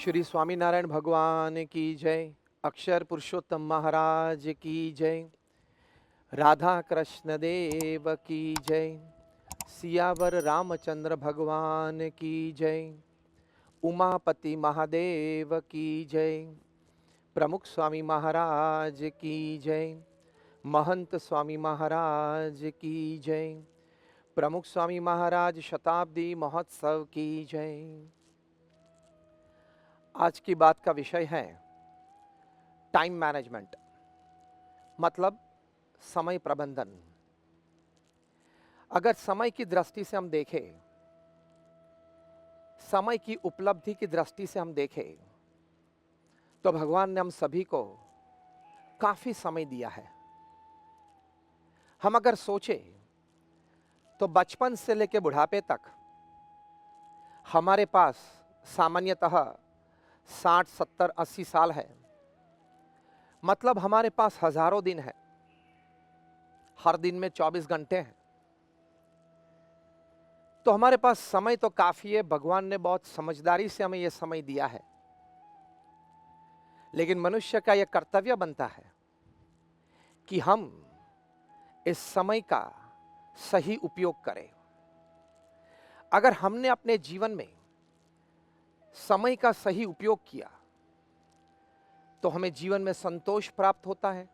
श्री स्वामीनारायण भगवान की जय। अक्षर पुरुषोत्तम महाराज की जय। राधा कृष्ण देव की जय। सियावर रामचंद्र भगवान की जय। उमापति महादेव की जय। प्रमुख स्वामी महाराज की जय। महंत स्वामी महाराज की जय। प्रमुख स्वामी महाराज शताब्दी महोत्सव की जय। आज की बात का विषय है टाइम मैनेजमेंट, मतलब समय प्रबंधन। अगर समय की दृष्टि से हम देखें, समय की उपलब्धि की दृष्टि से हम देखें, तो भगवान ने हम सभी को काफी समय दिया है। हम अगर सोचें तो बचपन से लेकर बुढ़ापे तक हमारे पास सामान्यतः 60, 70, 80 साल है। मतलब हमारे पास हजारों दिन है। हर दिन में 24 घंटे हैं। तो हमारे पास समय तो काफी है। भगवान ने बहुत समझदारी से हमें यह समय दिया है। लेकिन मनुष्य का यह कर्तव्य बनता है कि हम इस समय का सही उपयोग करें। अगर हमने अपने जीवन में समय का सही उपयोग किया तो हमें जीवन में संतोष प्राप्त होता है,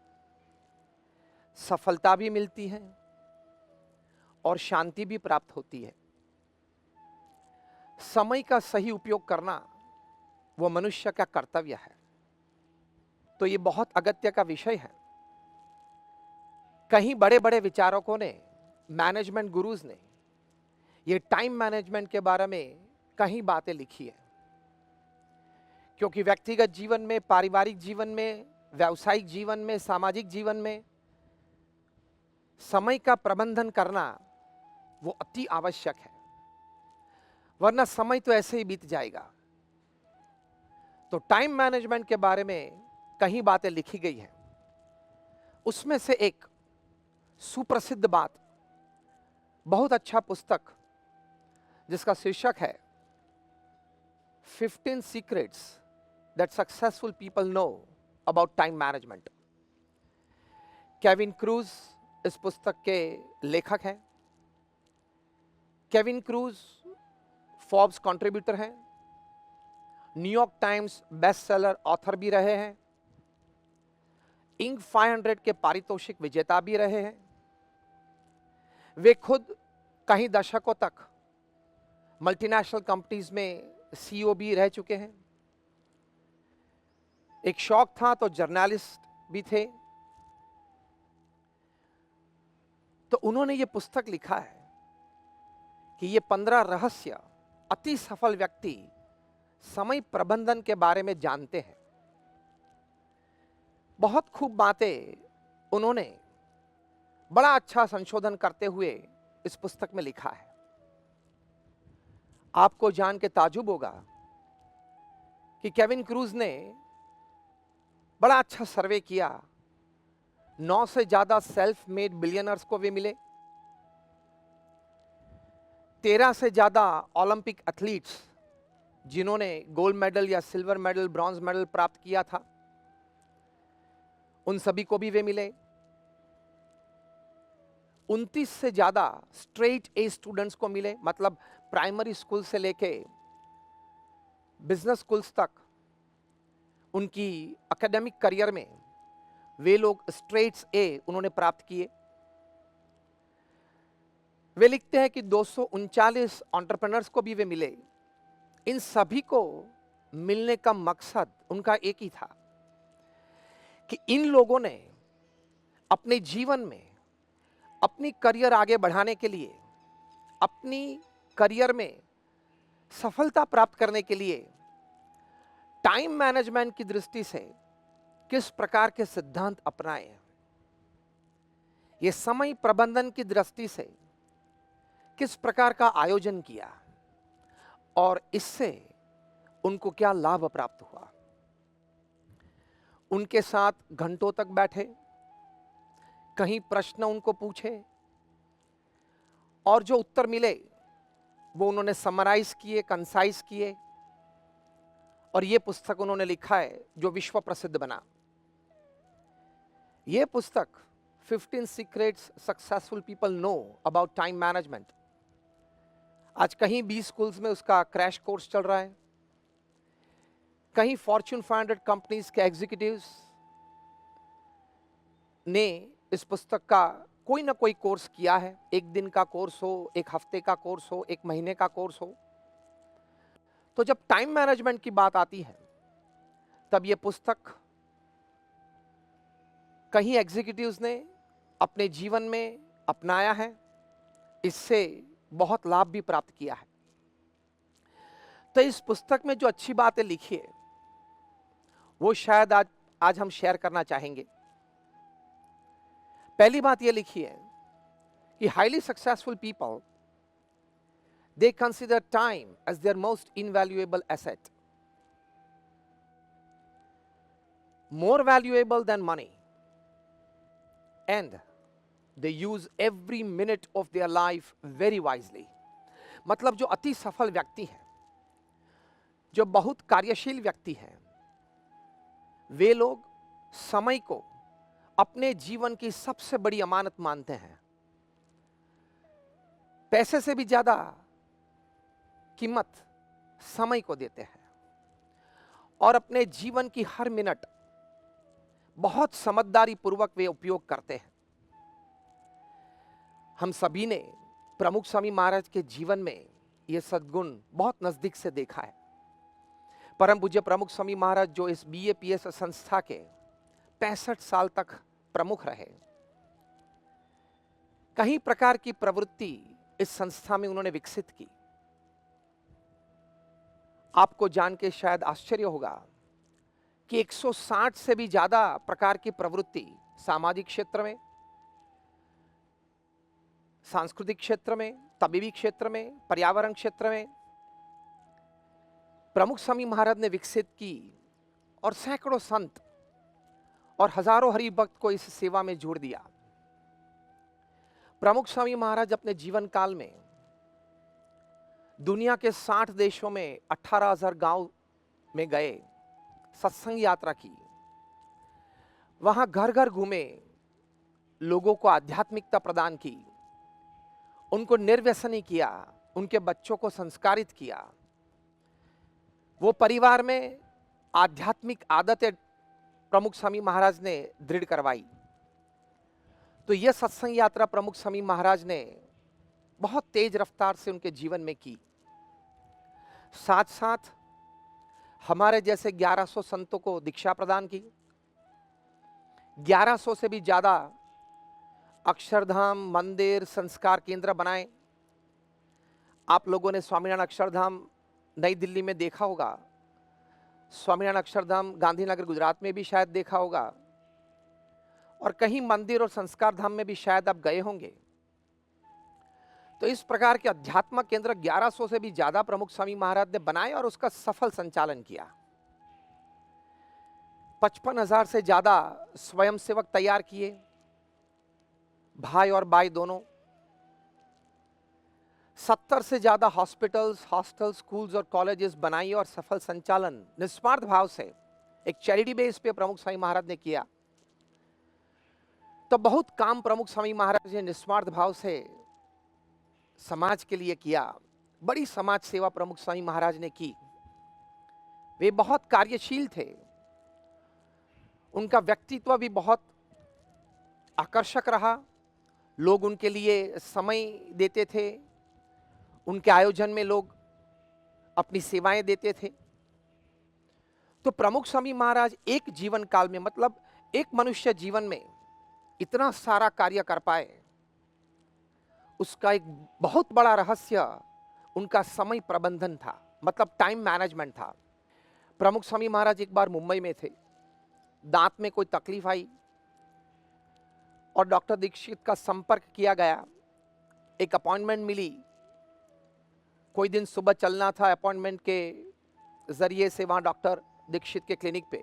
सफलता भी मिलती है और शांति भी प्राप्त होती है। समय का सही उपयोग करना वो मनुष्य का कर्तव्य है। तो ये बहुत अगत्य का विषय है। कहीं बड़े बड़े विचारकों ने, मैनेजमेंट गुरुज ने ये टाइम मैनेजमेंट के बारे में कहीं बातें लिखी है। क्योंकि व्यक्तिगत जीवन में, पारिवारिक जीवन में, व्यावसायिक जीवन में, सामाजिक जीवन में समय का प्रबंधन करना वो अति आवश्यक है। वरना समय तो ऐसे ही बीत जाएगा। तो टाइम मैनेजमेंट के बारे में कहीं बातें लिखी गई हैं। उसमें से एक सुप्रसिद्ध बात, बहुत अच्छा पुस्तक जिसका शीर्षक है 15 secrets that successful people know about time management. Kevin cruise इस पुस्तक के लेखक हैं। केविन क्रूज फोर्ब्स कंट्रीब्यूटर हैं, New York times best seller author भी रहे हैं, इंक 500 के पारितोषिक विजेता भी रहे हैं। वे खुद कई दशकों तक मल्टीनेशनल कंपनीज में सीईओ भी रह चुके हैं। एक शौक था तो जर्नलिस्ट भी थे। तो उन्होंने ये पुस्तक लिखा है कि ये 15 रहस्य अति सफल व्यक्ति समय प्रबंधन के बारे में जानते हैं। बहुत खूब बातें उन्होंने बड़ा अच्छा संशोधन करते हुए इस पुस्तक में लिखा है। आपको जान के ताजुब होगा कि केविन क्रूज ने बड़ा अच्छा सर्वे किया। 9 से ज्यादा सेल्फ मेड बिलियनर्स को वे मिले। 13 से ज्यादा ओलंपिक एथलीट्स जिन्होंने गोल्ड मेडल या सिल्वर मेडल, ब्रॉन्ज मेडल प्राप्त किया था, उन सभी को भी वे मिले। 29 से ज्यादा स्ट्रेट ए स्टूडेंट्स को मिले। मतलब प्राइमरी स्कूल से लेके बिजनेस स्कूल्स तक उनकी एकेडमिक करियर में वे लोग स्ट्रेट्स ए उन्होंने प्राप्त किए। वे लिखते हैं कि 239 एंटरप्रेन्योर्स को भी वे मिले। इन सभी को मिलने का मकसद उनका एक ही था कि इन लोगों ने अपने जीवन में अपनी करियर आगे बढ़ाने के लिए, अपनी करियर में सफलता प्राप्त करने के लिए टाइम मैनेजमेंट की दृष्टि से किस प्रकार के सिद्धांत अपनाए, ये समय प्रबंधन की दृष्टि से किस प्रकार का आयोजन किया और इससे उनको क्या लाभ प्राप्त हुआ। उनके साथ घंटों तक बैठे, कहीं प्रश्न उनको पूछे और जो उत्तर मिले वो उन्होंने समराइज किए, कंसाइज किए और ये पुस्तक उन्होंने लिखा है जो विश्व प्रसिद्ध बना। ये पुस्तक 15 secrets successful people know about time management, आज कहीं 20 स्कूल्स में उसका क्रैश कोर्स चल रहा है, कहीं फॉर्च्यून 500 कंपनीज के एग्जीक्यूटिव्स ने इस पुस्तक का कोई ना कोई कोर्स किया है। एक दिन का कोर्स हो, एक हफ्ते का कोर्स हो, एक महीने का कोर्स हो। तो जब टाइम मैनेजमेंट की बात आती है तब यह पुस्तक कहीं एग्जीक्यूटिव्स ने अपने जीवन में अपनाया है, इससे बहुत लाभ भी प्राप्त किया है। तो इस पुस्तक में जो अच्छी बातें लिखी है वो शायद आज हम शेयर करना चाहेंगे। पहली बात यह लिखी है कि highly successful people they consider time as their most invaluable asset, more valuable than money, and they use every minute of their life very wisely. मतलब जो अति सफल व्यक्ति हैं, जो बहुत कार्यशील व्यक्ति हैं, वे लोग समय को अपने जीवन की सबसे बड़ी अमानत मानते हैं। पैसे से भी ज्यादा कीमत समय को देते हैं और अपने जीवन की हर मिनट बहुत समझदारी पूर्वक वे उपयोग करते हैं। हम सभी ने प्रमुख स्वामी महाराज के जीवन में यह सद्गुण बहुत नजदीक से देखा है। परम पूज्य प्रमुख स्वामी महाराज जो इस BAPS संस्था के 65 साल तक प्रमुख रहे, कई प्रकार की प्रवृत्ति इस संस्था में उन्होंने विकसित की। आपको जान के शायद आश्चर्य होगा कि 160 से भी ज्यादा प्रकार की प्रवृत्ति सामाजिक क्षेत्र में, सांस्कृतिक क्षेत्र में, तबीबी क्षेत्र में, पर्यावरण क्षेत्र में प्रमुख स्वामी महाराज ने विकसित की और सैकड़ों संत और हजारों हरि भक्त को इस सेवा में जोड़ दिया। प्रमुख स्वामी महाराज अपने जीवन काल में दुनिया के 60 देशों में 18,000 गांव में गए, सत्संग यात्रा की, वहां घर घर घूमे, लोगों को आध्यात्मिकता प्रदान की, उनको निर्व्यसनी किया, उनके बच्चों को संस्कारित किया, वो परिवार में आध्यात्मिक आदतें प्रमुख स्वामी महाराज ने दृढ़ करवाई। तो यह सत्संग यात्रा प्रमुख स्वामी महाराज ने बहुत तेज रफ्तार से उनके जीवन में की। साथ साथ हमारे जैसे 1100 संतों को दीक्षा प्रदान की, 1100 से भी ज्यादा अक्षरधाम मंदिर संस्कार केंद्र बनाए। आप लोगों ने स्वामीनारायण अक्षरधाम नई दिल्ली में देखा होगा, स्वामीनारायण अक्षरधाम गांधीनगर गुजरात में भी शायद देखा होगा, और कहीं मंदिर और संस्कार धाम में भी शायद आप गए होंगे। तो इस प्रकार के अध्यात्म केंद्र 1100 से भी ज्यादा प्रमुख स्वामी महाराज ने बनाए और उसका सफल संचालन किया। 55,000 से ज्यादा स्वयंसेवक तैयार किए, भाई और बाई दोनों। 70 से ज्यादा हॉस्पिटल्स, हॉस्टल, स्कूल्स और कॉलेजेस बनाई और सफल संचालन निस्वार्थ भाव से एक चैरिटी बेस पे प्रमुख स्वामी महाराज ने किया। तो बहुत काम प्रमुख स्वामी महाराज ने निस्वार्थ भाव से समाज के लिए किया। बड़ी समाज सेवा प्रमुख स्वामी महाराज ने की। वे बहुत कार्यशील थे, उनका व्यक्तित्व भी बहुत आकर्षक रहा। लोग उनके लिए समय देते थे, उनके आयोजन में लोग अपनी सेवाएं देते थे। तो प्रमुख स्वामी महाराज एक जीवन काल में, मतलब एक मनुष्य जीवन में इतना सारा कार्य कर पाए, उसका एक बहुत बड़ा रहस्य उनका समय प्रबंधन था, मतलब टाइम मैनेजमेंट था। प्रमुख स्वामी महाराज एक बार मुंबई में थे, दांत में कोई तकलीफ आई और डॉक्टर दीक्षित का संपर्क किया गया, एक अपॉइंटमेंट मिली। कोई दिन सुबह चलना था, अपॉइंटमेंट के जरिए से वहां डॉक्टर दीक्षित के क्लिनिक पे।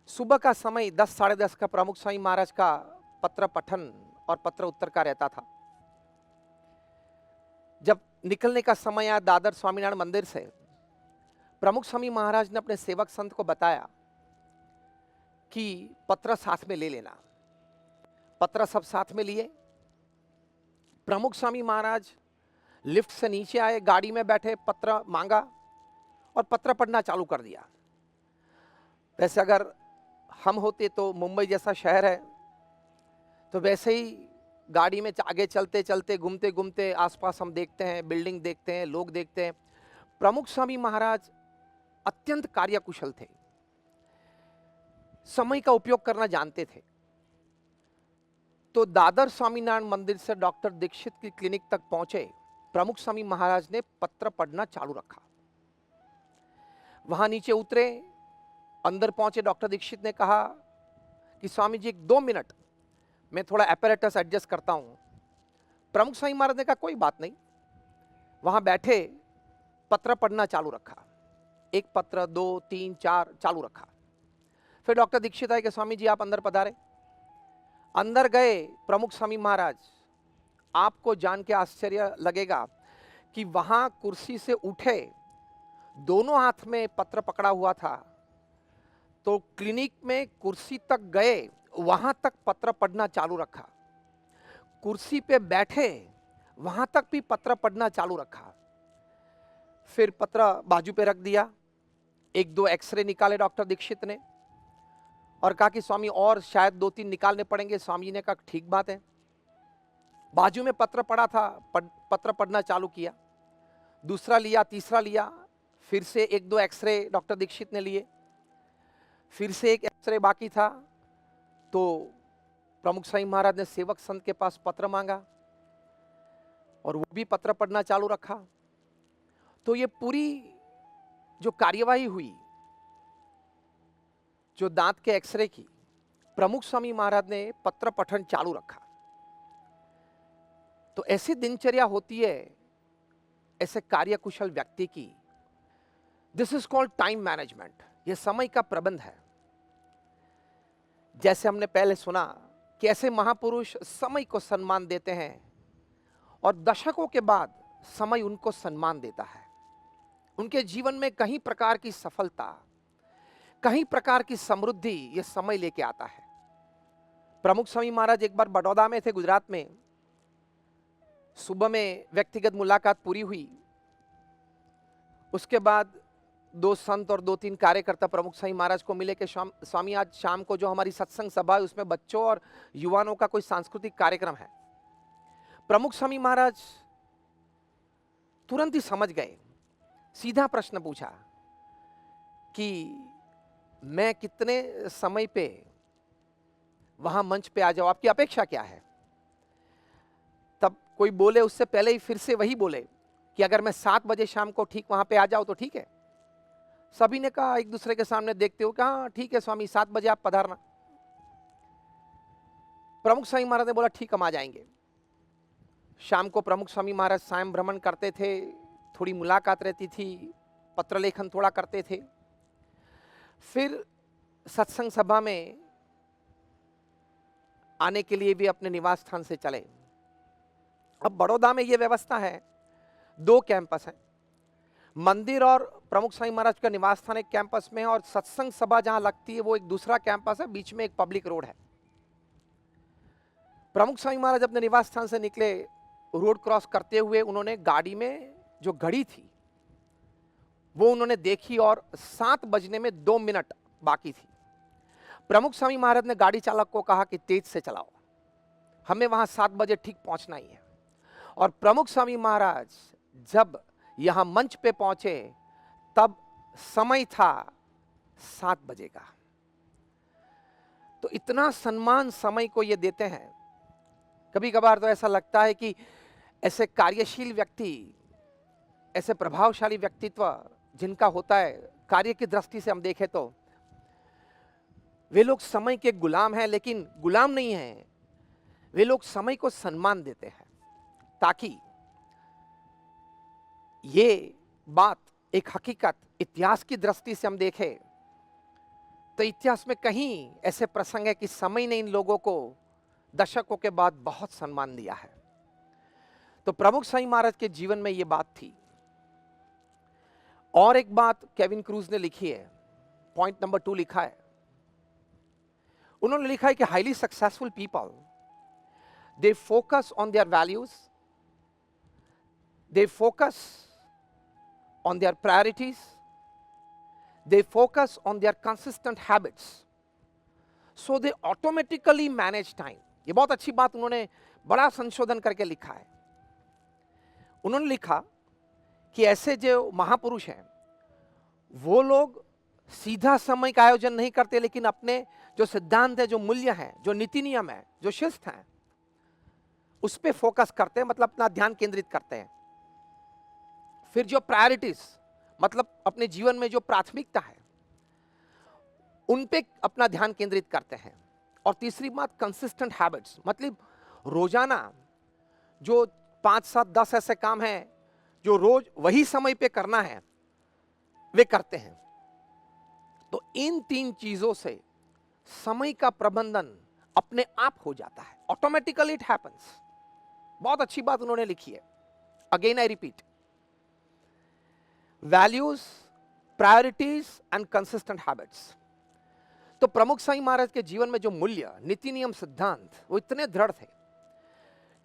सुबह का समय 10 साढ़े 10 का प्रमुख स्वामी महाराज का पत्र पठन और पत्र उत्तर का रहता था। जब निकलने का समय आया दादर स्वामीनारायण मंदिर से, प्रमुख स्वामी महाराज ने अपने सेवक संत को बताया कि पत्र साथ में ले लेना। पत्र सब साथ में लिए। प्रमुख स्वामी महाराज लिफ्ट से नीचे आए, गाड़ी में बैठे, पत्र मांगा और पत्र पढ़ना चालू कर दिया। वैसे अगर हम होते तो, मुंबई जैसा शहर है, तो वैसे ही गाड़ी में आगे चलते चलते, घूमते घूमते आसपास हम देखते हैं, बिल्डिंग देखते हैं, लोग देखते हैं। प्रमुख स्वामी महाराज अत्यंत कार्यकुशल थे, समय का उपयोग करना जानते थे। तो दादर स्वामीनारायण मंदिर से डॉक्टर दीक्षित की क्लिनिक तक पहुंचे प्रमुख स्वामी महाराज ने पत्र पढ़ना चालू रखा। वहां नीचे उतरे, अंदर पहुंचे, डॉक्टर दीक्षित ने कहा कि स्वामी जी 2 मिनट, मैं थोड़ा एपरेटस एडजस्ट करता हूं। प्रमुख स्वामी महाराज ने कहा कोई बात नहीं। वहां बैठे, पत्र पढ़ना चालू रखा। 1 पत्र, 2, 3, 4 चालू रखा। फिर डॉक्टर दीक्षित आए कि स्वामी जी आप अंदर पधारे। अंदर गए प्रमुख स्वामी महाराज। आपको जान के आश्चर्य लगेगा कि वहां कुर्सी से उठे, दोनों हाथ में पत्र पकड़ा हुआ था, तो क्लिनिक में कुर्सी तक गए, वहां तक पत्र पढ़ना चालू रखा। कुर्सी पे बैठे, वहां तक भी पत्र पढ़ना चालू रखा। फिर पत्र बाजू पे रख दिया। 1-2 एक्सरे निकाले डॉक्टर दीक्षित ने और कहा कि स्वामी और शायद 2-3 निकालने पड़ेंगे। स्वामी जी ने कहा ठीक बात है। बाजू में पत्र पड़ा था, पत्र पढ़ना चालू किया। दूसरा लिया, तीसरा लिया, फिर से 1-2 एक्सरे डॉक्टर दीक्षित ने लिए। फिर से 1 एक्सरे बाकी था, तो प्रमुख स्वामी महाराज ने सेवक संत के पास पत्र मांगा और वो भी पत्र पढ़ना चालू रखा। तो ये पूरी जो कार्यवाही हुई, जो दांत के एक्सरे की, प्रमुख स्वामी महाराज ने पत्र पठन चालू रखा। तो ऐसी दिनचर्या होती है ऐसे कार्यकुशल व्यक्ति की। This is called time management. यह समय का प्रबंध है। जैसे हमने पहले सुना कि ऐसे महापुरुष समय को सम्मान देते हैं और दशकों के बाद समय उनको सम्मान देता है। उनके जीवन में कई प्रकार की सफलता, कई प्रकार की समृद्धि यह समय लेके आता है। प्रमुख स्वामी महाराज एक बार बड़ौदा में थे, गुजरात में। सुबह में व्यक्तिगत मुलाकात पूरी हुई। उसके बाद 2 संत और 2-3 कार्यकर्ता प्रमुख स्वामी महाराज को मिले कि स्वामी आज शाम को जो हमारी सत्संग सभा है उसमें बच्चों और युवाओं का कोई सांस्कृतिक कार्यक्रम है। प्रमुख स्वामी महाराज तुरंत ही समझ गए। सीधा प्रश्न पूछा कि मैं कितने समय पे वहां मंच पे आ जाऊं, आपकी अपेक्षा क्या है? तब कोई बोले उससे पहले ही फिर से वही बोले कि अगर मैं 7 बजे शाम को ठीक वहां पे आ जाऊं तो ठीक है। सभी ने कहा एक दूसरे के सामने देखते हो कि हाँ ठीक है स्वामी, 7 बजे आप पधारना। प्रमुख स्वामी महाराज ने बोला ठीक, हम आ जाएंगे। शाम को प्रमुख स्वामी महाराज सायं भ्रमण करते थे, थोड़ी मुलाकात रहती थी, पत्र लेखन थोड़ा करते थे। फिर सत्संग सभा में आने के लिए भी अपने निवास स्थान से चले। अब बड़ौदा में यह व्यवस्था है, 2 कैंपस हैं। मंदिर और प्रमुख स्वामी महाराज का निवास स्थान एक कैंपस में है और सत्संग सभा जहां लगती है वो एक दूसरा कैंपस है। बीच में एक पब्लिक रोड है। प्रमुख स्वामी महाराज अपने निवास स्थान से निकले, रोड क्रॉस करते हुए उन्होंने गाड़ी में जो घड़ी थी वो उन्होंने देखी और 7 बजने में 2 मिनट बाकी थी। प्रमुख स्वामी महाराज ने गाड़ी चालक को कहा कि तेज से चलाओ, हमें वहां 7 बजे ठीक पहुंचना ही है। और प्रमुख स्वामी महाराज जब यहां मंच पे पहुंचे तब समय था 7 बजे का। तो इतना सम्मान समय को ये देते हैं। कभी कभार तो ऐसा लगता है कि ऐसे कार्यशील व्यक्ति, ऐसे प्रभावशाली व्यक्तित्व जिनका होता है, कार्य की दृष्टि से हम देखें तो वे लोग समय के गुलाम हैं, लेकिन गुलाम नहीं हैं, वे लोग समय को सम्मान देते हैं। ताकि ये बात एक हकीकत इतिहास की दृष्टि से हम देखें तो इतिहास में कहीं ऐसे प्रसंग है कि समय ने इन लोगों को दशकों के बाद बहुत सम्मान दिया है। तो प्रमुख स्वामी महाराज के जीवन में यह बात थी और एक बात केविन क्रूज ने लिखी है, पॉइंट नंबर 2 लिखा है, उन्होंने लिखा है कि highly successful people they focus on their values, they focus on their priorities, they focus on their consistent habits, so they automatically manage time. ये बहुत अच्छी बात उन्होंने बड़ा संशोधन करके लिखा है। उन्होंने लिखा कि ऐसे जो महापुरुष हैं वो लोग सीधा समय का आयोजन नहीं करते, लेकिन अपने जो सिद्धांत है, जो मूल्य है, जो नीति नियम है, जो शिस्त है, उस पे फोकस करते हैं, मतलब अपना ध्यान केंद्रित करते हैं। फिर जो प्रायोरिटीज, मतलब अपने जीवन में जो प्राथमिकता है, उन पे अपना ध्यान केंद्रित करते हैं। और तीसरी बात कंसिस्टेंट हैबिट्स, मतलब रोजाना जो 5, 7, 10 ऐसे काम हैं जो रोज वही समय पे करना है, वे करते हैं। तो इन 3 चीजों से समय का प्रबंधन अपने आप हो जाता है, ऑटोमेटिकली इट हैपेंस। बहुत अच्छी बात उन्होंने लिखी है। Again I repeat, values, priorities and consistent habits. तो प्रमुख स्वामी महाराज के जीवन में जो मूल्य, नीति नियम, सिद्धांत, वो इतने दृढ़ थे।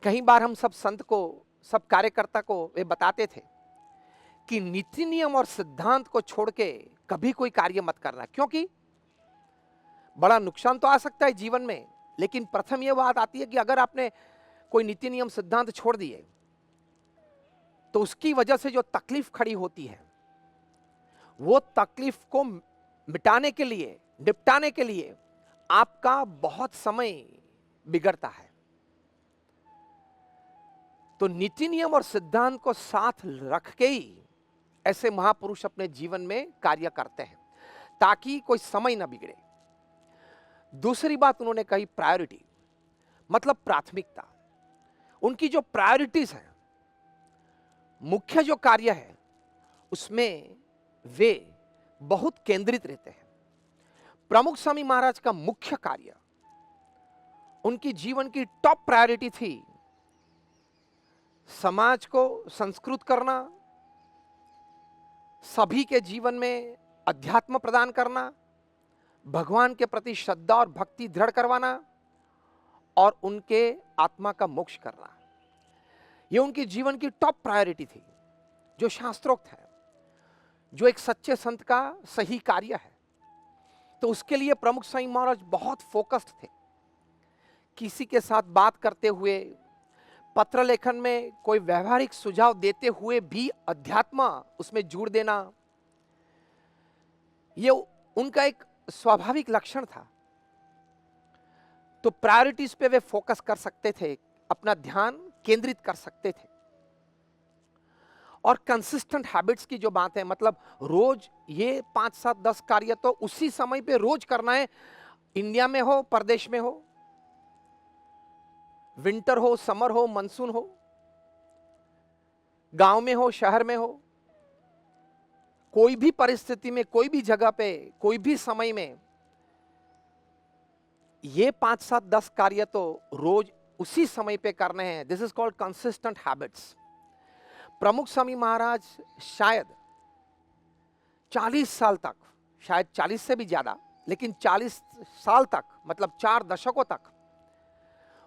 कई बार हम सब संत को, सब कार्यकर्ता को वे बताते थे कि नीति नियम और सिद्धांत को छोड़ के कभी कोई कार्य मत करना, क्योंकि बड़ा नुकसान तो आ सकता है जीवन में, लेकिन प्रथम यह बात आती है कि अगर आपने कोई नीति नियम सिद्धांत छोड़ दिए तो उसकी वजह से जो तकलीफ खड़ी होती है, वो तकलीफ को मिटाने के लिए, निपटाने के लिए आपका बहुत समय बिगड़ता है। तो नीति नियम और सिद्धांत को साथ रख के ही ऐसे महापुरुष अपने जीवन में कार्य करते हैं, ताकि कोई समय ना बिगड़े। दूसरी बात उन्होंने कही, प्रायोरिटी, मतलब प्राथमिकता। उनकी जो प्रायोरिटीज है, मुख्य जो कार्य है, उसमें वे बहुत केंद्रित रहते हैं। प्रमुख स्वामी महाराज का मुख्य कार्य, उनकी जीवन की टॉप प्रायोरिटी थी समाज को संस्कृत करना, सभी के जीवन में अध्यात्म प्रदान करना, भगवान के प्रति श्रद्धा और भक्ति दृढ़ करवाना और उनके आत्मा का मोक्ष करना। यह उनकी जीवन की टॉप प्रायोरिटी थी, जो शास्त्रोक्त है, जो एक सच्चे संत का सही कार्य है। तो उसके लिए प्रमुख स्वामी महाराज बहुत फोकस्ड थे। किसी के साथ बात करते हुए, पत्र लेखन में कोई व्यवहारिक सुझाव देते हुए भी अध्यात्म उसमें जोड़ देना, यह उनका एक स्वाभाविक लक्षण था। तो प्रायोरिटीज पे वे फोकस कर सकते थे, अपना ध्यान केंद्रित कर सकते थे। और कंसिस्टेंट हैबिट्स की जो बात है, मतलब रोज ये 5, 7, 10 कार्य तो उसी समय पे रोज करना है, इंडिया में हो, परदेश में हो, विंटर हो, समर हो, मानसून हो, गांव में हो, शहर में हो, कोई भी परिस्थिति में, कोई भी जगह पे, कोई भी समय में ये 5, 7, 10 कार्य तो रोज उसी समय पे करने हैं। This is called consistent habits. प्रमुख स्वामी महाराज शायद 40 साल तक, शायद 40 से भी ज्यादा, लेकिन 40 साल तक, मतलब 4 दशकों तक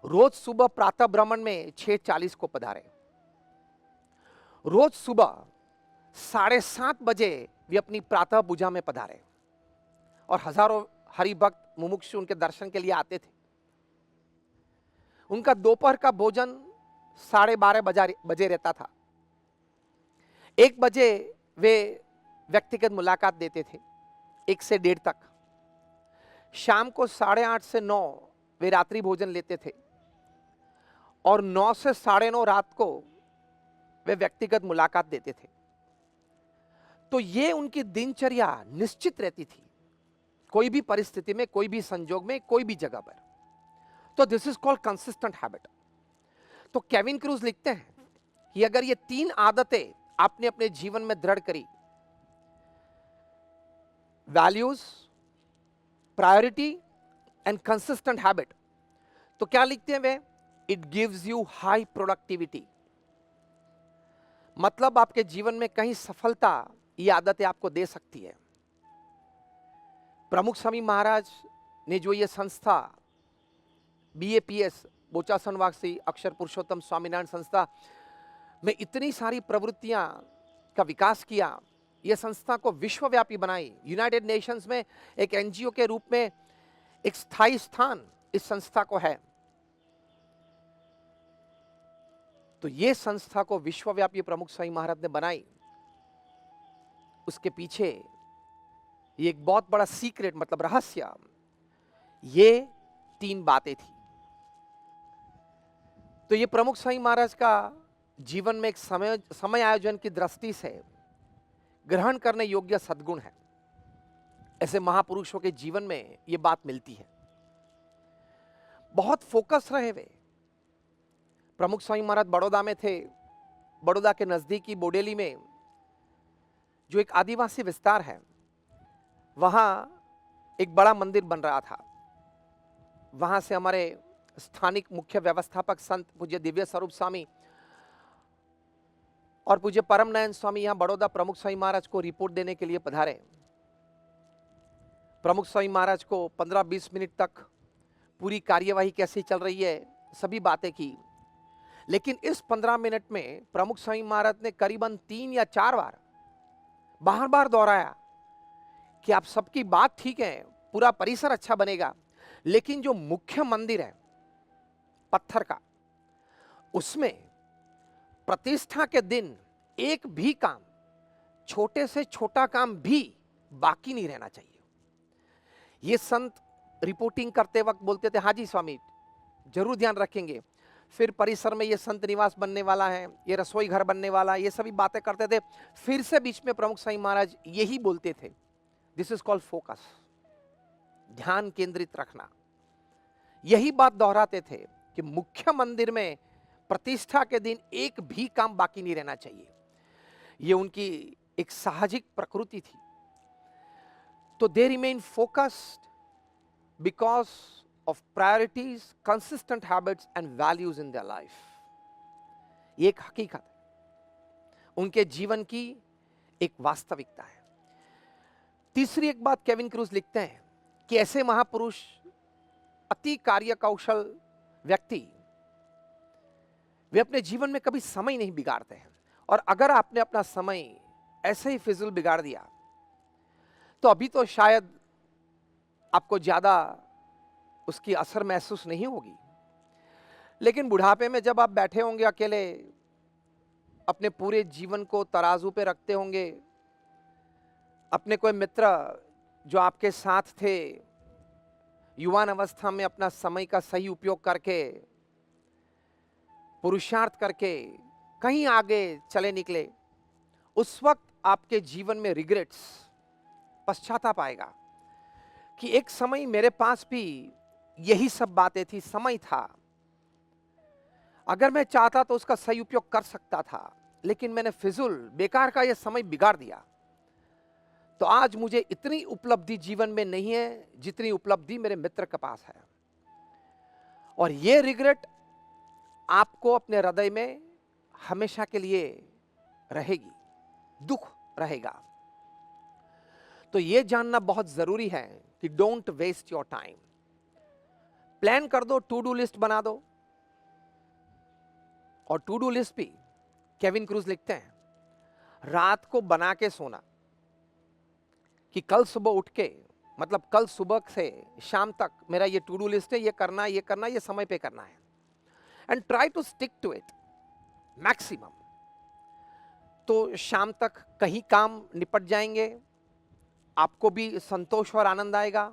रोज सुबह प्रातः भ्रमण में 6:40 को पधारे। रोज सुबह 7:30 बजे वे अपनी प्रातः पूजा में पधारे और हजारों हरिभक्त मुमुक्षु उनके दर्शन के लिए आते थे। उनका दोपहर का भोजन 12:30 बजे रहता था। 1 बजे वे व्यक्तिगत मुलाकात देते थे, 1 से 1:30 तक। शाम को 8:30 से 9 वे रात्रि भोजन लेते थे और 9 से 9:30 रात को वे व्यक्तिगत मुलाकात देते थे। तो ये उनकी दिनचर्या निश्चित रहती थी, कोई भी परिस्थिति में, कोई भी संजोग में, कोई भी जगह पर। तो this is called consistent habit. तो केविन क्रूज लिखते हैं कि अगर ये 3 आदतें आपने अपने जीवन में दृढ़ करी, values, priority and consistent habit, तो क्या लिखते हैं वे? It gives you high productivity. मतलब आपके जीवन में कहीं सफलता ये आदतें आपको दे सकती है। प्रमुख स्वामी महाराज ने जो ये संस्था BAPS बोचासन वासी अक्षर पुरुषोत्तम स्वामीनारायण संस्था में इतनी सारी प्रवृत्तियां का विकास किया, ये संस्था को विश्वव्यापी बनाई, यूनाइटेड नेशंस में एक NGO के रूप में एक स्थायी स्थान इस संस्था को है। तो ये संस्था को विश्वव्यापी प्रमुख स्वामी महाराज ने बनाई, उसके पीछे ये एक बहुत बड़ा सीक्रेट मतलब रहस्य, ये 3 बातें थी। तो ये प्रमुख स्वामी महाराज का जीवन में एक समय आयोजन की दृष्टि से ग्रहण करने योग्य सद्गुण है। ऐसे महापुरुषों के जीवन में ये बात मिलती है। बहुत फोकस रहे वे। प्रमुख स्वामी महाराज बड़ौदा में थे। बड़ौदा के नजदीकी बोडेली में जो एक आदिवासी विस्तार है, वहां एक बड़ा मंदिर बन रहा था। वहां से हमारे स्थानिक मुख्य व्यवस्थापक संत पूज्य दिव्य स्वरूप स्वामी और पूज्य परम नयन स्वामी यहां बड़ौदा प्रमुख स्वामी महाराज को रिपोर्ट देने के लिए पधारे। प्रमुख स्वामी महाराज को 15-20 मिनट तक पूरी कार्यवाही कैसी चल रही है सभी बातें की, लेकिन इस 15 मिनट में प्रमुख स्वामी महाराज ने करीबन 3 या 4 बार बार दोहराया कि आप सबकी बात ठीक है, पूरा परिसर अच्छा बनेगा, लेकिन जो मुख्य मंदिर है पत्थर का, उसमें प्रतिष्ठा के दिन एक भी काम, छोटे से छोटा काम भी बाकी नहीं रहना चाहिए। ये संत रिपोर्टिंग करते वक्त बोलते थे, हाँ जी स्वामी जरूर ध्यान रखेंगे, फिर परिसर में ये संत निवास बनने वाला है, ये रसोई घर बनने वाला है, ये सभी बातें करते थे। फिर से बीच में प्रमुख स्वामी महाराज यही बोलते थे, दिस इज कॉल्ड फोकस, ध्यान केंद्रित रखना। यही बात दोहराते थे कि मुख्य मंदिर में प्रतिष्ठा के दिन एक भी काम बाकी नहीं रहना चाहिए। ये उनकी एक साहजिक प्रकृति थी। तो they remain focused because of priorities, consistent habits and values in their life. ये एक हकीकत है, उनके जीवन की एक वास्तविकता है। तीसरी एक बात केविन क्रूज लिखते हैं कि ऐसे महापुरुष, अति कार्य कौशल व्यक्ति, वे अपने जीवन में कभी समय नहीं बिगाड़ते हैं। और अगर आपने अपना समय ऐसे ही फिजूल बिगाड़ दिया तो अभी तो शायद आपको ज्यादा उसकी असर महसूस नहीं होगी, लेकिन बुढ़ापे में जब आप बैठे होंगे अकेले, अपने पूरे जीवन को तराजू पे रखते होंगे, अपने कोई मित्र जो आपके साथ थे, युवान अवस्था में अपना समय का सही उपयोग करके, पुरुषार्थ करके कहीं आगे चले निकले, उस वक्त आपके जीवन में रिग्रेट्स, पश्चाताप आएगा कि एक समय मेरे पास भी यही सब बातें थी, समय था, अगर मैं चाहता तो उसका सही उपयोग कर सकता था, लेकिन मैंने फिजूल बेकार का यह समय बिगाड़ दिया। तो आज मुझे इतनी उपलब्धि जीवन में नहीं है जितनी उपलब्धि मेरे मित्र के पास है। और यह रिग्रेट आपको अपने हृदय में हमेशा के लिए रहेगी, दुख रहेगा। तो यह जानना बहुत जरूरी है कि don't waste your time. Plan कर दो, टू डू लिस्ट बना दो। और टू डू लिस्ट भी केविन क्रूज लिखते हैं, रात को बना के सोना कि कल सुबह उठ के, मतलब कल सुबह से शाम तक मेरा ये टू डू लिस्ट है, ये करना, ये करना, ये समय पे करना है, and try to stick to it maximum. तो शाम तक कहीं काम निपट जाएंगे, आपको भी संतोष और आनंद आएगा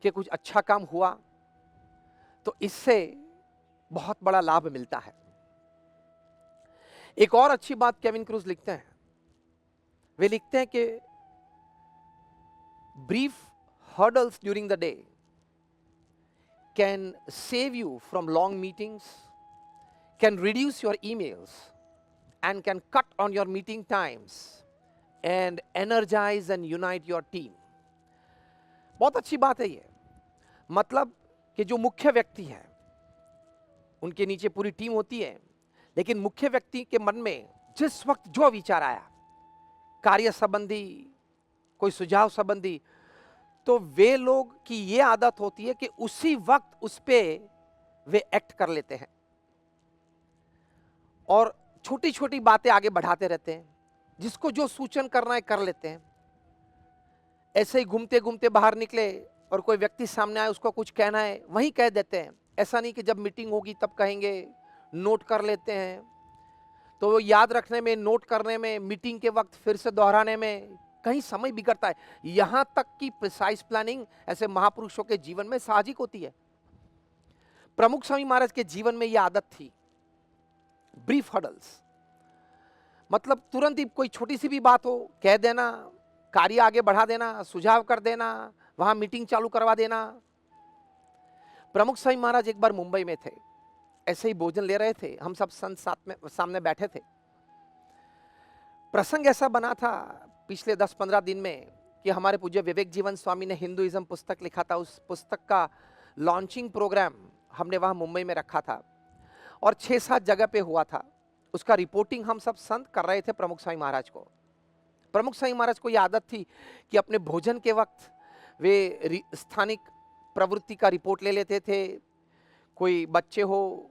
कि कुछ अच्छा काम हुआ। तो इससे बहुत बड़ा लाभ मिलता है। एक और अच्छी बात केविन क्रूज लिखते हैं, वे लिखते हैं कि brief hurdles during the day can save you from long meetings, can reduce your emails and can cut on your meeting times and energise and unite your team. बहुत अच्छी बात है ये। मतलब कि जो मुख्य व्यक्ति है, उनके नीचे पूरी टीम होती है, लेकिन मुख्य व्यक्ति के मन में जिस वक्त जो विचार आया, कार्य संबंधी, कोई सुझाव संबंधी, तो वे लोग की ये आदत होती है कि उसी वक्त उस पे वे एक्ट कर लेते हैं और छोटी छोटी बातें आगे बढ़ाते रहते हैं, जिसको जो सूचन करना है कर लेते हैं। ऐसे ही घूमते घूमते बाहर निकले और कोई व्यक्ति सामने आए, उसको कुछ कहना है, वहीं कह देते हैं। ऐसा नहीं कि जब मीटिंग होगी तब कहेंगे, नोट कर लेते हैं। तो वो याद रखने में, नोट करने में, मीटिंग के वक्त फिर से दोहराने में कहीं समय बिगड़ता है। यहां तक कि प्रिसाइज प्लानिंग ऐसे महापुरुषों के जीवन में साहजिक होती है। प्रमुख स्वामी महाराज के जीवन में यह आदत थी, ब्रीफ हडल्स, मतलब तुरंत ही कोई छोटी सी भी बात हो कह देना, कार्य आगे बढ़ा देना, सुझाव कर देना, वहां मीटिंग चालू करवा देना। प्रमुख स्वामी महाराज एक बार मुंबई में थे, ऐसे ही भोजन ले रहे थे, हम सब संत साथ में सामने बैठे थे। प्रसंग ऐसा बना था पिछले 10-15 दिन में कि हमारे पूज्य विवेक जीवन स्वामी ने हिंदुइज्म पुस्तक लिखा था, उस पुस्तक का लॉन्चिंग प्रोग्राम हमने वहां मुंबई में रखा था और 6-7 जगह पे हुआ था। उसका रिपोर्टिंग हम सब संत कर रहे थे प्रमुख स्वामी महाराज को। प्रमुख स्वामी महाराज को यह आदत थी कि अपने भोजन के वक्त वे स्थानिक प्रवृत्ति का रिपोर्ट ले लेते थे। कोई बच्चे हो,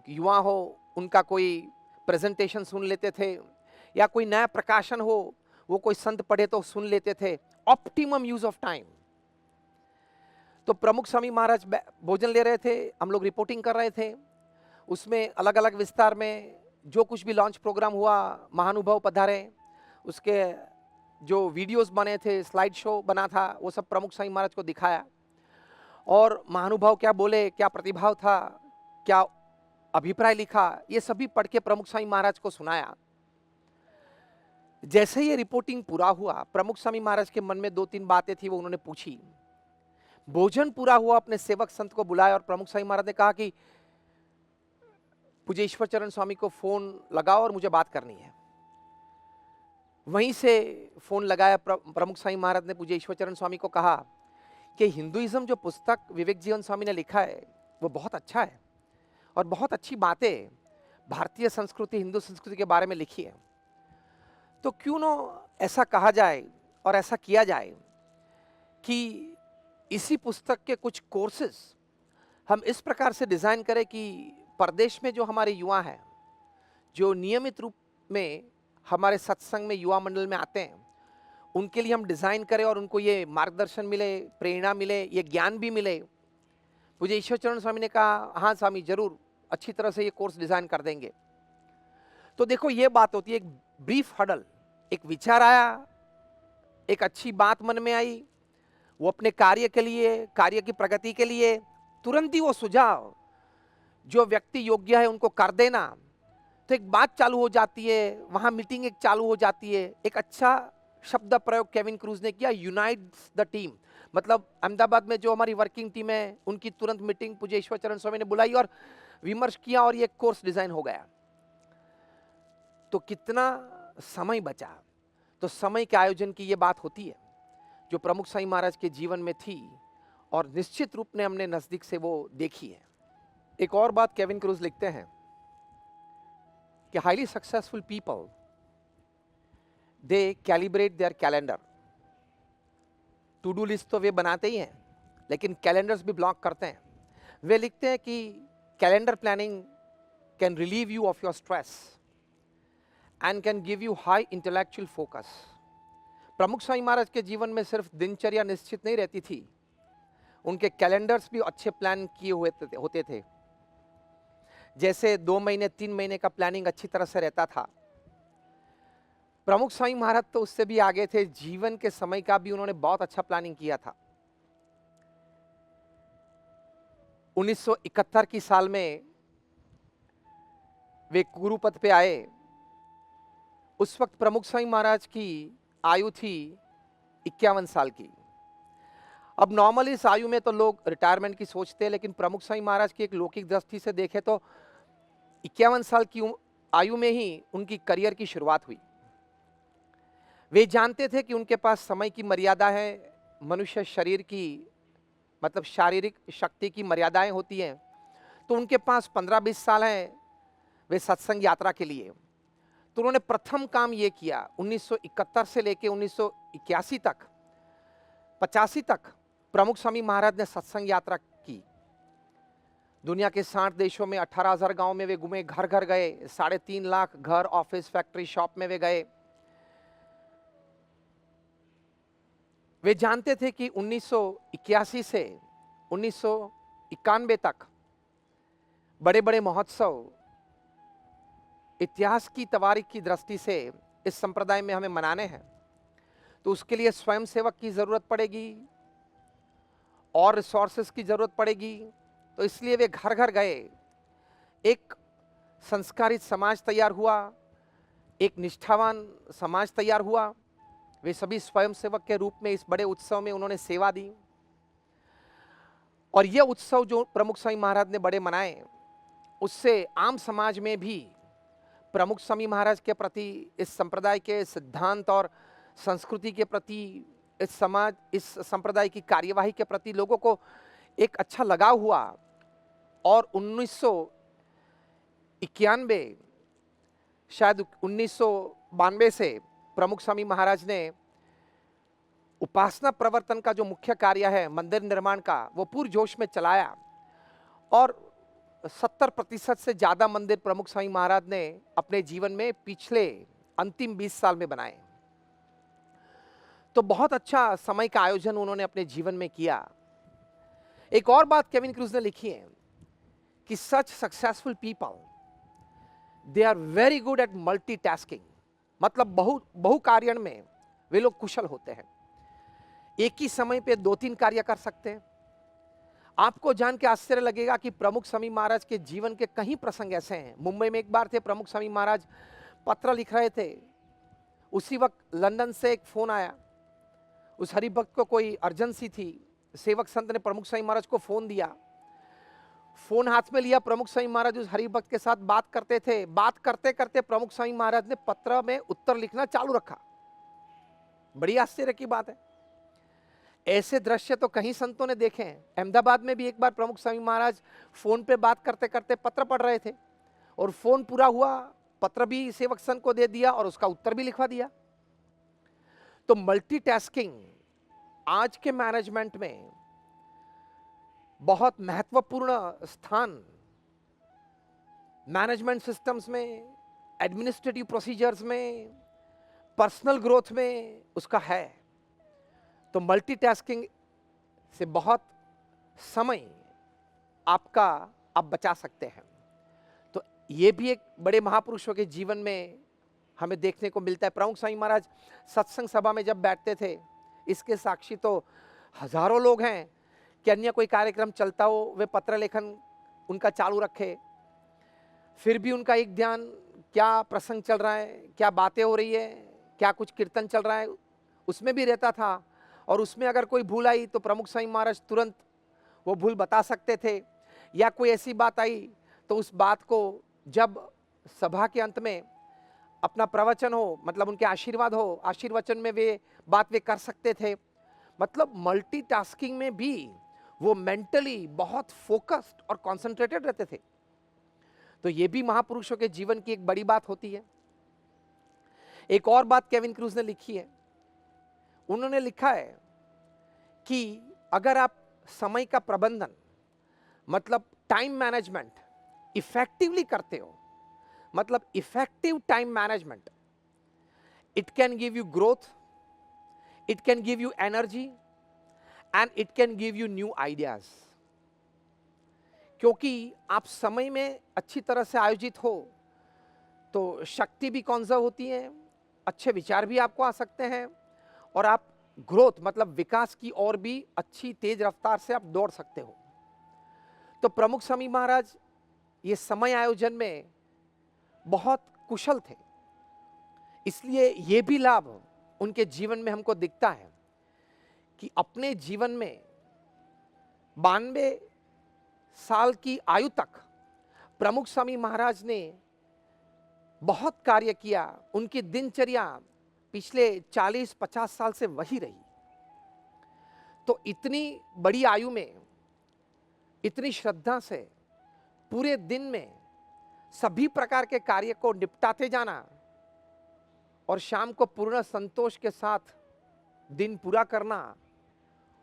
युवा हो, उनका कोई प्रेजेंटेशन सुन लेते थे, या कोई नया प्रकाशन हो, वो कोई संत पढ़े तो सुन लेते थे। Optimum use of time. तो प्रमुख स्वामी महाराज भोजन ले रहे थे, हम लोग रिपोर्टिंग कर रहे थे। उसमें अलग अलग विस्तार में जो कुछ भी लॉन्च प्रोग्राम हुआ, महानुभाव पधारे, उसके जो वीडियोस बने थे, स्लाइड शो बना था, वो सब प्रमुख स्वामी महाराज को दिखाया और महानुभाव क्या बोले, क्या प्रतिभाव था, क्या अभिप्राय लिखा, ये सभी पढ़ के प्रमुख स्वामी महाराज को सुनाया। जैसे ये रिपोर्टिंग पूरा हुआ, प्रमुख स्वामी महाराज के मन में 2-3 बातें थी, वो उन्होंने पूछी। भोजन पूरा हुआ, अपने सेवक संत को बुलाया और प्रमुख स्वामी महाराज ने कहा कि पूज्य ईश्वर चरण स्वामी को फोन लगाओ और मुझे बात करनी है। वहीं से फोन लगाया प्रमुख स्वामी महाराज ने पूज्य ईश्वर चरण स्वामी को कहा कि हिंदुइज्म जो पुस्तक विवेक जीवन स्वामी ने लिखा है वो बहुत अच्छा है और बहुत अच्छी बातें भारतीय संस्कृति, हिंदू संस्कृति के बारे में लिखी है। तो क्यों न ऐसा कहा जाए और ऐसा किया जाए कि इसी पुस्तक के कुछ कोर्सेज हम इस प्रकार से डिजाइन करें कि प्रदेश में जो हमारे युवा हैं, जो नियमित रूप में हमारे सत्संग में युवा मंडल में आते हैं, उनके लिए हम डिजाइन करें और उनको ये मार्गदर्शन मिले, प्रेरणा मिले, ये ज्ञान भी मिले। मुझे ईश्वर चरण स्वामी ने कहा, हाँ स्वामी जरूर, अच्छी तरह से ये कोर्स डिजाइन कर देंगे। तो देखो ये बात होती है, एक ब्रीफ हडल, एक विचार आया, एक अच्छी बात मन में आई, वो अपने कार्य के लिए, कार्य की प्रगति के लिए तुरंत ही वो सुझाव जो व्यक्ति योग्य है उनको कर देना, तो एक बात चालू हो जाती है, वहां मीटिंग एक चालू हो जाती है। एक अच्छा शब्द प्रयोग केविन क्रूज ने किया, यूनाइट्स द टीम। मतलब अहमदाबाद में जो हमारी वर्किंग टीम है, उनकी तुरंत मीटिंग पूज्य ईश्वर चरण स्वामी ने बुलाई और विमर्श किया और ये कोर्स डिजाइन हो गया। तो कितना समय बचा। तो समय के आयोजन की ये बात होती है जो प्रमुख स्वामी महाराज के जीवन में थी और निश्चित रूप ने हमने नजदीक से वो देखी है। एक और बात केविन क्रूज लिखते हैं कि highly successful people they calibrate their calendar. To do list तो वे बनाते ही हैं, लेकिन कैलेंडर्स भी ब्लॉक करते हैं। वे लिखते हैं कि calendar planning can relieve you of your stress and can give you high intellectual focus. प्रमुख स्वामी महाराज के जीवन में सिर्फ दिनचर्या निश्चित नहीं रहती थी, उनके कैलेंडर्स भी अच्छे प्लान किए हुए होते थे। जैसे 2 महीने 3 महीने का प्लानिंग अच्छी तरह से रहता था। प्रमुख स्वामी महाराज तो उससे भी आगे थे, जीवन के समय का भी उन्होंने बहुत अच्छा प्लानिंग किया था। 1971 की साल में वे गुरुपद पे आए। उस वक्त प्रमुख स्वामी महाराज की आयु थी 51 साल की। अब नॉर्मली इस आयु में तो लोग रिटायरमेंट की सोचते हैं, लेकिन प्रमुख स्वामी महाराज की एक लौकिक दृष्टि से देखें तो 51 साल की आयु में ही उनकी करियर की शुरुआत हुई। वे जानते थे कि उनके पास समय की मर्यादा है, मनुष्य शरीर की मतलब शारीरिक शक्ति की मर्यादाएं होती हैं। तो उनके पास 15-20 साल हैं वे सत्संग यात्रा के लिए। तो उन्होंने प्रथम काम ये किया 1971 से लेके 1981 तक 85 तक प्रमुख स्वामी महाराज ने सत्संग यात्रा की। दुनिया के 60 देशों में 18,000 गांव में वे घूमे, घर घर गए, 3.5 लाख घर, ऑफिस, फैक्ट्री, शॉप में वे गए। वे जानते थे कि 1981 से 1991 तक बड़े बड़े महोत्सव इतिहास की तवारीख की दृष्टि से इस संप्रदाय में हमें मनाने हैं, तो उसके लिए स्वयं सेवक की जरूरत पड़ेगी और रिसोर्सेस की जरूरत पड़ेगी। तो इसलिए वे घर घर गए, एक संस्कारित समाज तैयार हुआ, एक निष्ठावान समाज तैयार हुआ। वे सभी स्वयं सेवक के रूप में इस बड़े उत्सव में उन्होंने सेवा दी। और यह उत्सव जो प्रमुख स्वामी महाराज ने बड़े मनाए, उससे आम समाज में भी प्रमुख स्वामी महाराज के प्रति, इस संप्रदाय के सिद्धांत और संस्कृति के प्रति, इस संप्रदाय की कार्यवाही के प्रति लोगों को एक अच्छा लगाव हुआ। और 1991 शायद 1992 से प्रमुख स्वामी महाराज ने उपासना प्रवर्तन का जो मुख्य कार्य है मंदिर निर्माण का, वो पूरे जोश में चलाया और 70% से ज्यादा मंदिर प्रमुख स्वामी महाराज ने अपने जीवन में पिछले अंतिम 20 साल में बनाए। तो बहुत अच्छा समय का आयोजन उन्होंने अपने जीवन में किया। एक और बात केविन क्रूज ने लिखी है कि such successful people they are very good at multitasking, मतलब बहु कार्य में वे लोग कुशल होते हैं, एक ही समय पे 2-3 कार्य कर सकते हैं। आपको जान के आश्चर्य लगेगा कि प्रमुख स्वामी महाराज के जीवन के कई प्रसंग ऐसे हैं। मुंबई में एक बार थे, प्रमुख स्वामी महाराज पत्र लिख रहे थे, उसी वक्त लंदन से एक फोन आया। उस हरिभक्त को कोई अर्जेंसी थी, सेवक संत ने प्रमुख स्वामी महाराज को फोन दिया। फोन हाथ में लिया, प्रमुख स्वामी महाराज उस हरिभक्त के साथ बात करते थे। बात करते करते प्रमुख स्वामी महाराज ने पत्र में उत्तर लिखना चालू रखा। बड़ी आश्चर्य की बात है, ऐसे दृश्य तो कहीं संतों ने देखे हैं। अहमदाबाद में भी एक बार प्रमुख स्वामी महाराज फोन पे बात करते करते पत्र पढ़ रहे थे और फोन पूरा हुआ, पत्र भी सेवक संत को दे दिया और उसका उत्तर भी लिखवा दिया। तो मल्टीटास्किंग आज के मैनेजमेंट में बहुत महत्वपूर्ण स्थान, मैनेजमेंट सिस्टम्स में, एडमिनिस्ट्रेटिव प्रोसीजर्स में, पर्सनल ग्रोथ में उसका है। तो मल्टीटास्किंग से बहुत समय आपका आप बचा सकते हैं। तो ये भी एक बड़े महापुरुषों के जीवन में हमें देखने को मिलता है। प्रमुख स्वामी महाराज सत्संग सभा में जब बैठते थे, इसके साक्षी तो हजारों लोग हैं कि अन्य कोई कार्यक्रम चलता हो, वे पत्र लेखन उनका चालू रखे, फिर भी उनका एक ध्यान क्या प्रसंग चल रहा है, क्या बातें हो रही है, क्या कुछ कीर्तन चल रहा है, उसमें भी रहता था। और उसमें अगर कोई भूल आई तो प्रमुख स्वामी महाराज तुरंत वो भूल बता सकते थे, या कोई ऐसी बात आई तो उस बात को जब सभा के अंत में अपना प्रवचन हो, मतलब उनके आशीर्वाद हो, आशीर्वचन में वे बात वे कर सकते थे। मतलब मल्टीटास्किंग में भी वो मेंटली बहुत फोकस्ड और कॉन्सेंट्रेटेड रहते थे। तो ये भी महापुरुषों के जीवन की एक बड़ी बात होती है। एक और बात केविन क्रूज ने लिखी है, उन्होंने लिखा है कि अगर आप समय का प्रबंधन, मतलब टाइम मैनेजमेंट इफेक्टिवली करते हो, मतलब effective time management, it can give you growth, it can give you energy and it can give you new ideas. क्योंकि आप समय में अच्छी तरह से आयोजित हो तो शक्ति भी कंजर्व होती है, अच्छे विचार भी आपको आ सकते हैं और आप ग्रोथ मतलब विकास की ओर भी अच्छी तेज रफ्तार से आप दौड़ सकते हो। तो प्रमुख स्वामी महाराज ये समय आयोजन में बहुत कुशल थे, इसलिए ये भी लाभ उनके जीवन में हमको दिखता है कि अपने जीवन में 92 साल की आयु तक प्रमुख स्वामी महाराज ने बहुत कार्य किया। उनकी दिनचर्या पिछले 40-50 साल से वही रही। तो इतनी बड़ी आयु में इतनी श्रद्धा से पूरे दिन में सभी प्रकार के कार्य को निपटाते जाना, और शाम को पूर्ण संतोष के साथ दिन पूरा करना,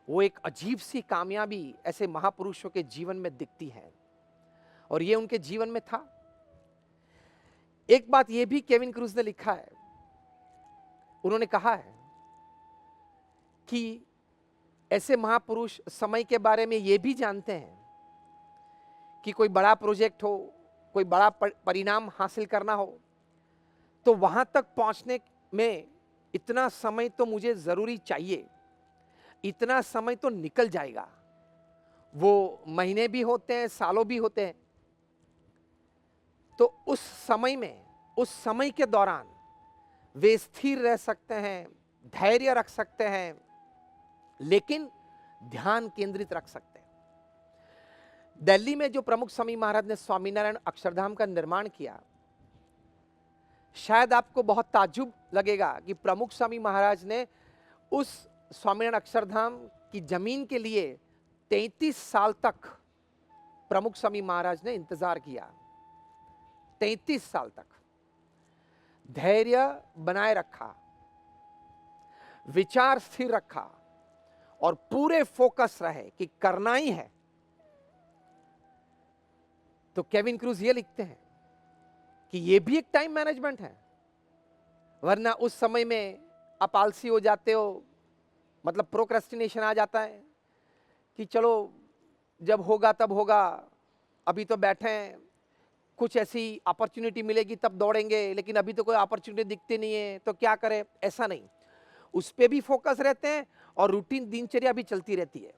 वो एक अजीब सी कामयाबी ऐसे महापुरुषों के जीवन में दिखती है, और ये उनके जीवन में था। एक बात ये भी केविन क्रूज ने लिखा है, उन्होंने कहा है कि ऐसे महापुरुष समय के बारे में ये भी जानते हैं कि कोई बड़ा प्रोजेक्ट हो, कोई बड़ा परिणाम हासिल करना हो, तो वहां तक पहुंचने में इतना समय तो मुझे जरूरी चाहिए, इतना समय तो निकल जाएगा। वो महीने भी होते हैं, सालों भी होते हैं। तो उस समय के दौरान वे स्थिर रह सकते हैं, धैर्य रख सकते हैं, लेकिन ध्यान केंद्रित रख सकते हैं। दिल्ली में जो प्रमुख स्वामी महाराज ने स्वामीनारायण अक्षरधाम का निर्माण किया, शायद आपको बहुत ताज्जुब लगेगा कि प्रमुख स्वामी महाराज ने उस स्वामीनारायण अक्षरधाम की जमीन के लिए 33 साल तक प्रमुख स्वामी महाराज ने इंतजार किया। 33 साल तक धैर्य बनाए रखा, विचार स्थिर रखा और पूरे फोकस रहे कि करना ही है। तो केविन क्रूज ये लिखते हैं कि ये भी एक टाइम मैनेजमेंट है, वरना उस समय में आप आलसी हो जाते हो, मतलब प्रोक्रेस्टिनेशन आ जाता है कि चलो जब होगा तब होगा, अभी तो बैठे हैं, कुछ ऐसी अपॉर्चुनिटी मिलेगी तब दौड़ेंगे, लेकिन अभी तो कोई अपॉर्चुनिटी दिखती नहीं है तो क्या करें। ऐसा नहीं, उस पे भी फोकस रहते हैं और रूटीन दिनचर्या भी चलती रहती है।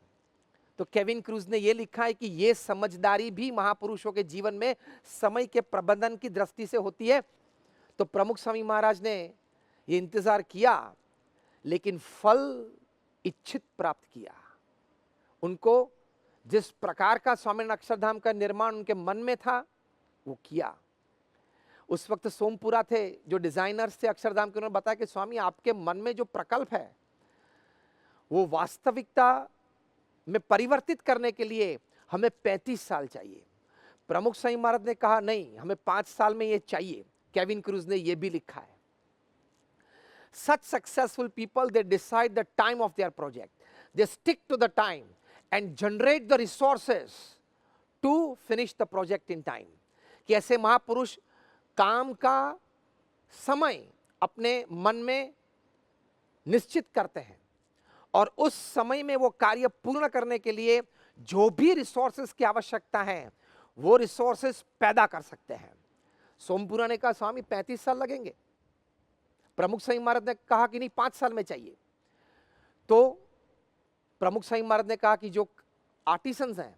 तो केविन क्रूज ने यह लिखा है कि यह समझदारी भी महापुरुषों के जीवन में समय के प्रबंधन की दृष्टि से होती है। तो प्रमुख स्वामी महाराज ने यह इंतजार किया, लेकिन फल इच्छित प्राप्त किया। उनको जिस प्रकार का स्वामीनारायण अक्षरधाम का निर्माण उनके मन में था वो किया। उस वक्त सोमपुरा थे जो डिजाइनर्स थे अक्षरधाम के, उन्होंने बताया कि स्वामी आपके मन में जो प्रकल्प है वो वास्तविकता में परिवर्तित करने के लिए हमें 35 साल चाहिए। प्रमुख स्वामी महाराज ने कहा नहीं, हमें 5 साल में ये चाहिए। केविन क्रूज ने ये भी लिखा है, such successful people, they decide the time of their project, they stick to the time and generate the resources to finish the project in time। कि ऐसे महापुरुष काम का समय अपने मन में निश्चित करते हैं और उस समय में वो कार्य पूर्ण करने के लिए जो भी रिसोर्सेस की आवश्यकता है वो रिसोर्सेस पैदा कर सकते हैं। सोमपुरा ने कहा स्वामी 35 साल लगेंगे, प्रमुख स्वामी महाराज ने कहा कि नहीं 5 साल में चाहिए। तो प्रमुख स्वामी महाराज ने कहा कि जो आर्टिसंस हैं,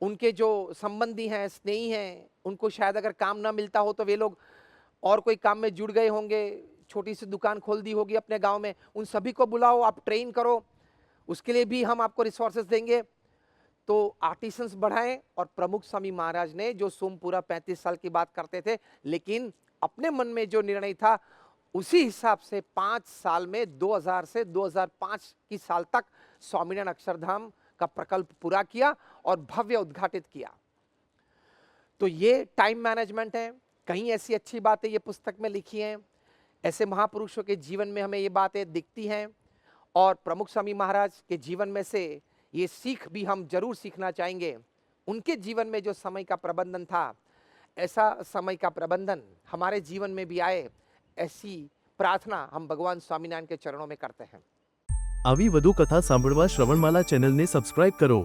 उनके जो संबंधी हैं, स्नेही हैं, उनको शायद अगर काम ना मिलता हो तो वे लोग और कोई काम में जुड़ गए होंगे, छोटी सी दुकान खोल दी होगी अपने गांव में, उन सभी को बुलाओ, आप ट्रेन करो, उसके लिए भी हम आपको रिसोर्सेस देंगे। तो आर्टिसंस बढ़ाएं। और प्रमुख स्वामी महाराज ने जो सोमपुरा 35 साल की बात करते थे, लेकिन अपने मन में जो निर्णय था उसी हिसाब से 5 साल में 2000 से 2005 की साल तक स्वामीनारायण अक्षरधाम का प्रकल्प पूरा किया और भव्य उद्घाटित किया। तो ये टाइम मैनेजमेंट है। कहीं ऐसी अच्छी बातें ये पुस्तक में लिखी हैं, ऐसे महापुरुषों के जीवन में हमें ये बातें दिखती हैं और प्रमुख स्वामी महाराज के जीवन में से ये सीख भी हम जरूर सीखना चाहेंगे। उनके जीवन में जो समय का प्रबंधन था, ऐसा समय का प्रबंधन हमारे जीवन में भी आए, ऐसी प्रार्थना हम भगवान स्वामीनारायण के चरणों में करते हैं। આવી વધુ કથા સાંભળવા શ્રવણમાલા ચેનલને સબસ્ક્રાઇબ કરો।